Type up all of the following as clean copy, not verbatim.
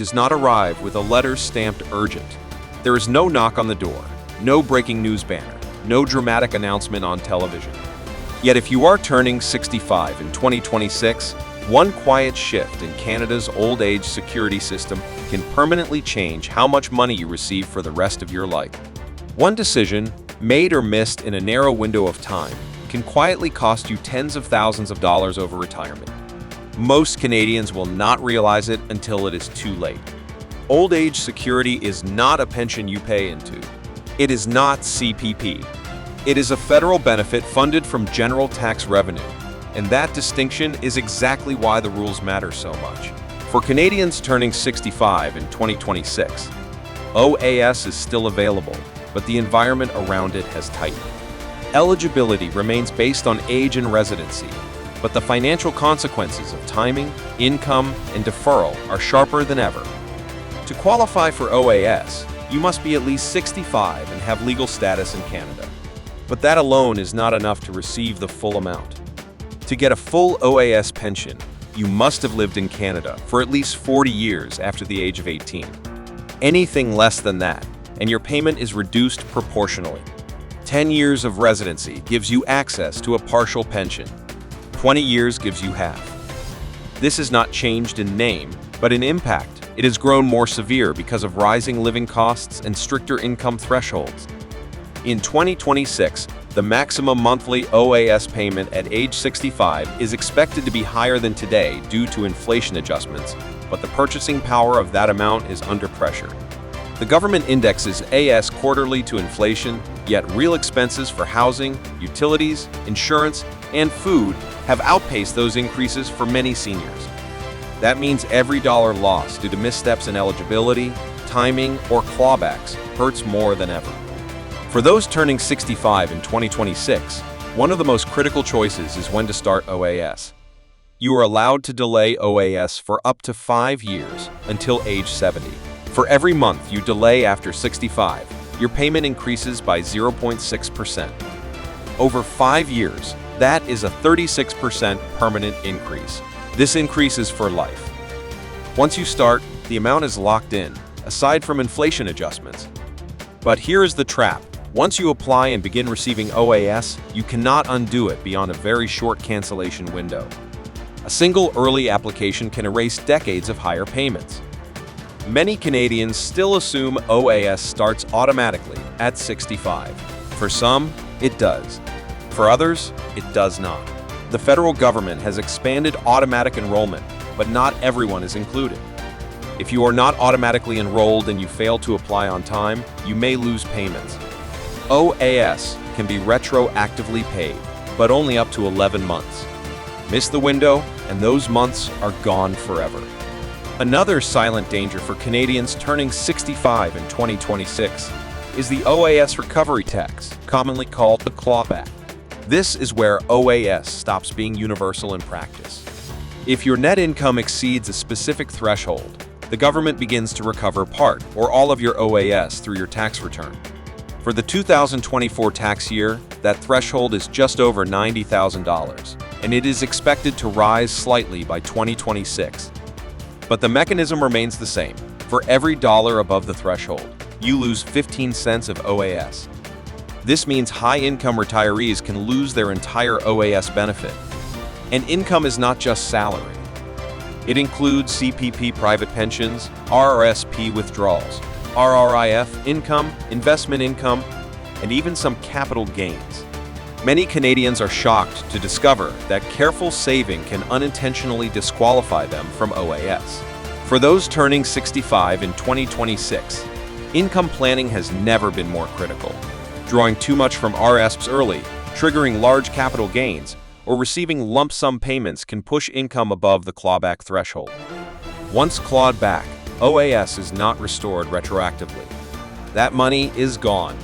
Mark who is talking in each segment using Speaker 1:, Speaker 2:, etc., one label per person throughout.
Speaker 1: does not arrive with a letter stamped urgent. There is no knock on the door, no breaking news banner, no dramatic announcement on television. Yet if you are turning 65 in 2026, one quiet shift in Canada's old age security system can permanently change how much money you receive for the rest of your life. One decision, made or missed in a narrow window of time, can quietly cost you tens of thousands of dollars over retirement. Most Canadians will not realize it until it is too late. Old age security is not a pension you pay into. It is not CPP. It is a federal benefit funded from general tax revenue, and that distinction is exactly why the rules matter so much. For Canadians turning 65 in 2026, OAS is still available, but the environment around it has tightened. Eligibility remains based on age and residency, but the financial consequences of timing, income, and deferral are sharper than ever. To qualify for OAS, you must be at least 65 and have legal status in Canada. But that alone is not enough to receive the full amount. To get a full OAS pension, you must have lived in Canada for at least 40 years after the age of 18. Anything less than that, and your payment is reduced proportionally. 10 years of residency gives you access to a partial pension. 20 years gives you half. This has not changed in name, but in impact, it has grown more severe because of rising living costs and stricter income thresholds. In 2026, the maximum monthly OAS payment at age 65 is expected to be higher than today due to inflation adjustments, but the purchasing power of that amount is under pressure. The government indexes AS quarterly to inflation, yet real expenses for housing, utilities, insurance, and food have outpaced those increases for many seniors. That means every dollar lost due to missteps in eligibility, timing, or clawbacks hurts more than ever. For those turning 65 in 2026, one of the most critical choices is when to start OAS. You are allowed to delay OAS for up to 5 years until age 70. For every month you delay after 65, your payment increases by 0.6%. Over 5 years, that is a 36% permanent increase. This increase is for life. Once you start, the amount is locked in, aside from inflation adjustments. But here is the trap. Once you apply and begin receiving OAS, you cannot undo it beyond a very short cancellation window. A single early application can erase decades of higher payments. Many Canadians still assume OAS starts automatically at 65. For some, it does. For others, it does not. The federal government has expanded automatic enrollment, but not everyone is included. If you are not automatically enrolled and you fail to apply on time, you may lose payments. OAS can be retroactively paid, but only up to 11 months. Miss the window, and those months are gone forever. Another silent danger for Canadians turning 65 in 2026 is the OAS recovery tax, commonly called the clawback. This is where OAS stops being universal in practice. If your net income exceeds a specific threshold, the government begins to recover part or all of your OAS through your tax return. For the 2024 tax year, that threshold is just over $90,000, and it is expected to rise slightly by 2026. But the mechanism remains the same. For every dollar above the threshold, you lose 15 cents of OAS. This means high-income retirees can lose their entire OAS benefit. And income is not just salary. It includes CPP private pensions, RRSP withdrawals, RRIF income, investment income, and even some capital gains. Many Canadians are shocked to discover that careful saving can unintentionally disqualify them from OAS. For those turning 65 in 2026, income planning has never been more critical. Drawing too much from RSPs early, triggering large capital gains, or receiving lump sum payments can push income above the clawback threshold. Once clawed back, OAS is not restored retroactively. That money is gone.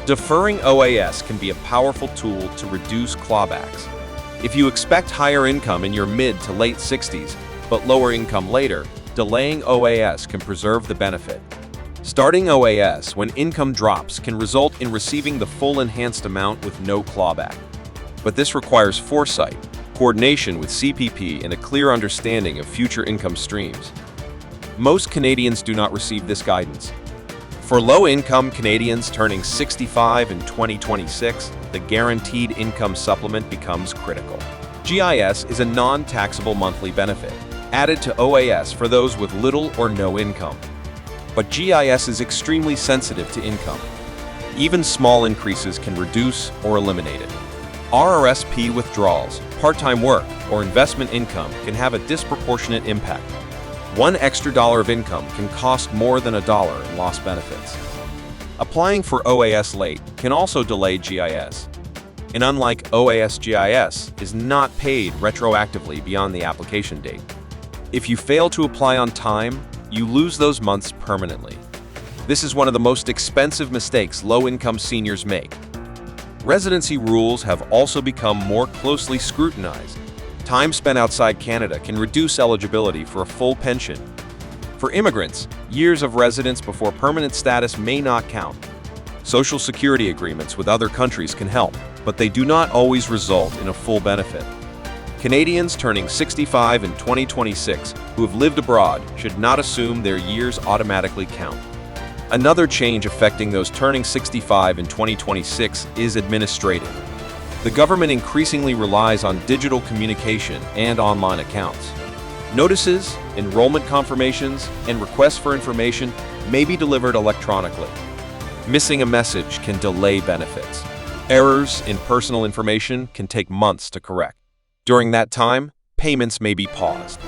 Speaker 1: Deferring OAS can be a powerful tool to reduce clawbacks. If you expect higher income in your mid to late 60s, but lower income later, delaying OAS can preserve the benefit. Starting OAS when income drops can result in receiving the full enhanced amount with no clawback. But this requires foresight, coordination with CPP, and a clear understanding of future income streams. Most Canadians do not receive this guidance. For low-income Canadians turning 65 in 2026, the Guaranteed Income Supplement becomes critical. GIS is a non-taxable monthly benefit, added to OAS for those with little or no income. But GIS is extremely sensitive to income. Even small increases can reduce or eliminate it. RRSP withdrawals, part-time work, or investment income can have a disproportionate impact. One extra dollar of income can cost more than $1 in lost benefits. Applying for OAS late can also delay GIS. And unlike OAS, GIS is not paid retroactively beyond the application date. If you fail to apply on time, you lose those months permanently. This is one of the most expensive mistakes low-income seniors make. Residency rules have also become more closely scrutinized. Time spent outside Canada can reduce eligibility for a full pension. For immigrants, years of residence before permanent status may not count. Social security agreements with other countries can help, but they do not always result in a full benefit. Canadians turning 65 in 2026 who have lived abroad should not assume their years automatically count. Another change affecting those turning 65 in 2026 is administrative. The government increasingly relies on digital communication and online accounts. Notices, enrollment confirmations, and requests for information may be delivered electronically. Missing a message can delay benefits. Errors in personal information can take months to correct. During that time, payments may be paused.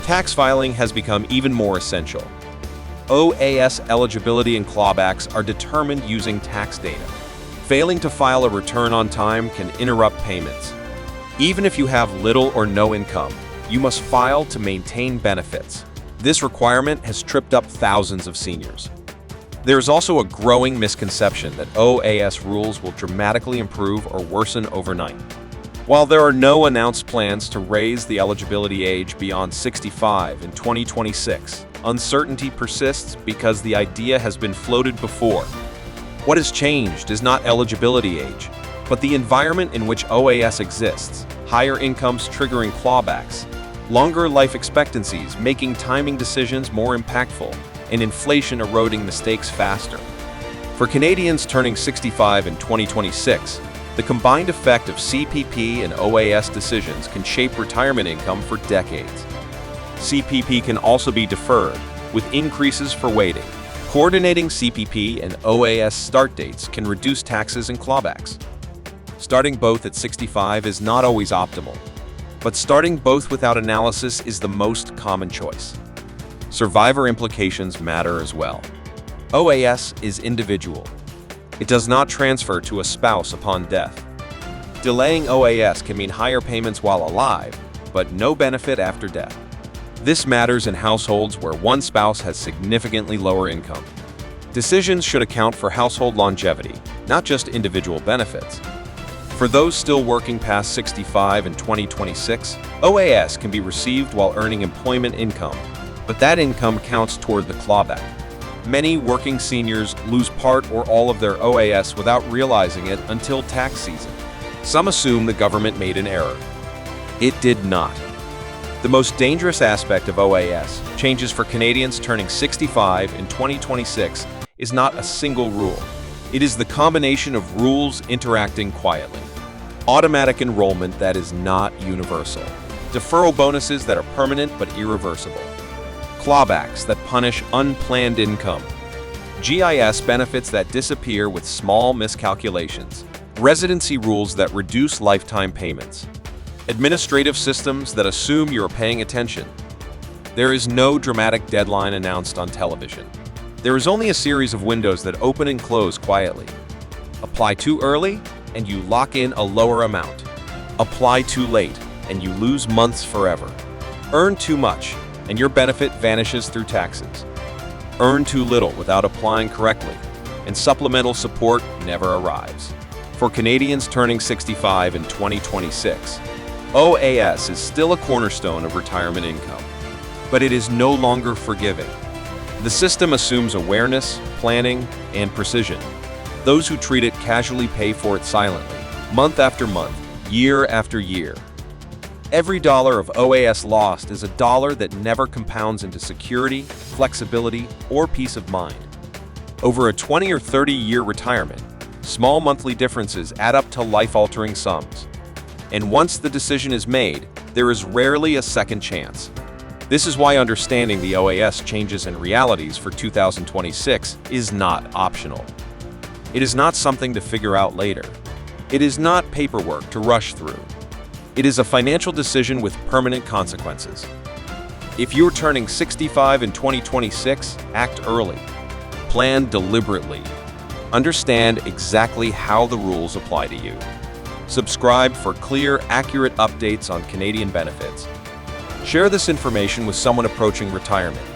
Speaker 1: Tax filing has become even more essential. OAS eligibility and clawbacks are determined using tax data. Failing to file a return on time can interrupt payments. Even if you have little or no income, you must file to maintain benefits. This requirement has tripped up thousands of seniors. There is also a growing misconception that OAS rules will dramatically improve or worsen overnight. While there are no announced plans to raise the eligibility age beyond 65 in 2026, uncertainty persists because the idea has been floated before. What has changed is not eligibility age, but the environment in which OAS exists, higher incomes triggering clawbacks, longer life expectancies making timing decisions more impactful, and inflation eroding mistakes faster. For Canadians turning 65 in 2026, the combined effect of CPP and OAS decisions can shape retirement income for decades. CPP can also be deferred, with increases for waiting. Coordinating CPP and OAS start dates can reduce taxes and clawbacks. Starting both at 65 is not always optimal, but starting both without analysis is the most common choice. Survivor implications matter as well. OAS is individual. It does not transfer to a spouse upon death. Delaying OAS can mean higher payments while alive, but no benefit after death. This matters in households where one spouse has significantly lower income. Decisions should account for household longevity, not just individual benefits. For those still working past 65 in 2026, OAS can be received while earning employment income, but that income counts toward the clawback. Many working seniors lose part or all of their OAS without realizing it until tax season. Some assume the government made an error. It did not. The most dangerous aspect of OAS, changes for Canadians turning 65 in 2026, is not a single rule. It is the combination of rules interacting quietly. Automatic enrollment that is not universal. Deferral bonuses that are permanent but irreversible. Clawbacks that punish unplanned income. GIS benefits that disappear with small miscalculations. Residency rules that reduce lifetime payments. Administrative systems that assume you are paying attention. There is no dramatic deadline announced on television. There is only a series of windows that open and close quietly. Apply too early, and you lock in a lower amount. Apply too late, and you lose months forever. Earn too much, and your benefit vanishes through taxes. Earn too little without applying correctly, and supplemental support never arrives. For Canadians turning 65 in 2026, OAS is still a cornerstone of retirement income, but it is no longer forgiving. The system assumes awareness, planning, and precision. Those who treat it casually pay for it silently, month after month, year after year. Every dollar of OAS lost is a dollar that never compounds into security, flexibility, or peace of mind. Over a 20 or 30-year retirement, small monthly differences add up to life-altering sums. And once the decision is made, there is rarely a second chance. This is why understanding the OAS changes and realities for 2026 is not optional. It is not something to figure out later. It is not paperwork to rush through. It is a financial decision with permanent consequences. If you're turning 65 in 2026, act early. Plan deliberately. Understand exactly how the rules apply to you. Subscribe for clear, accurate updates on Canadian benefits. Share this information with someone approaching retirement.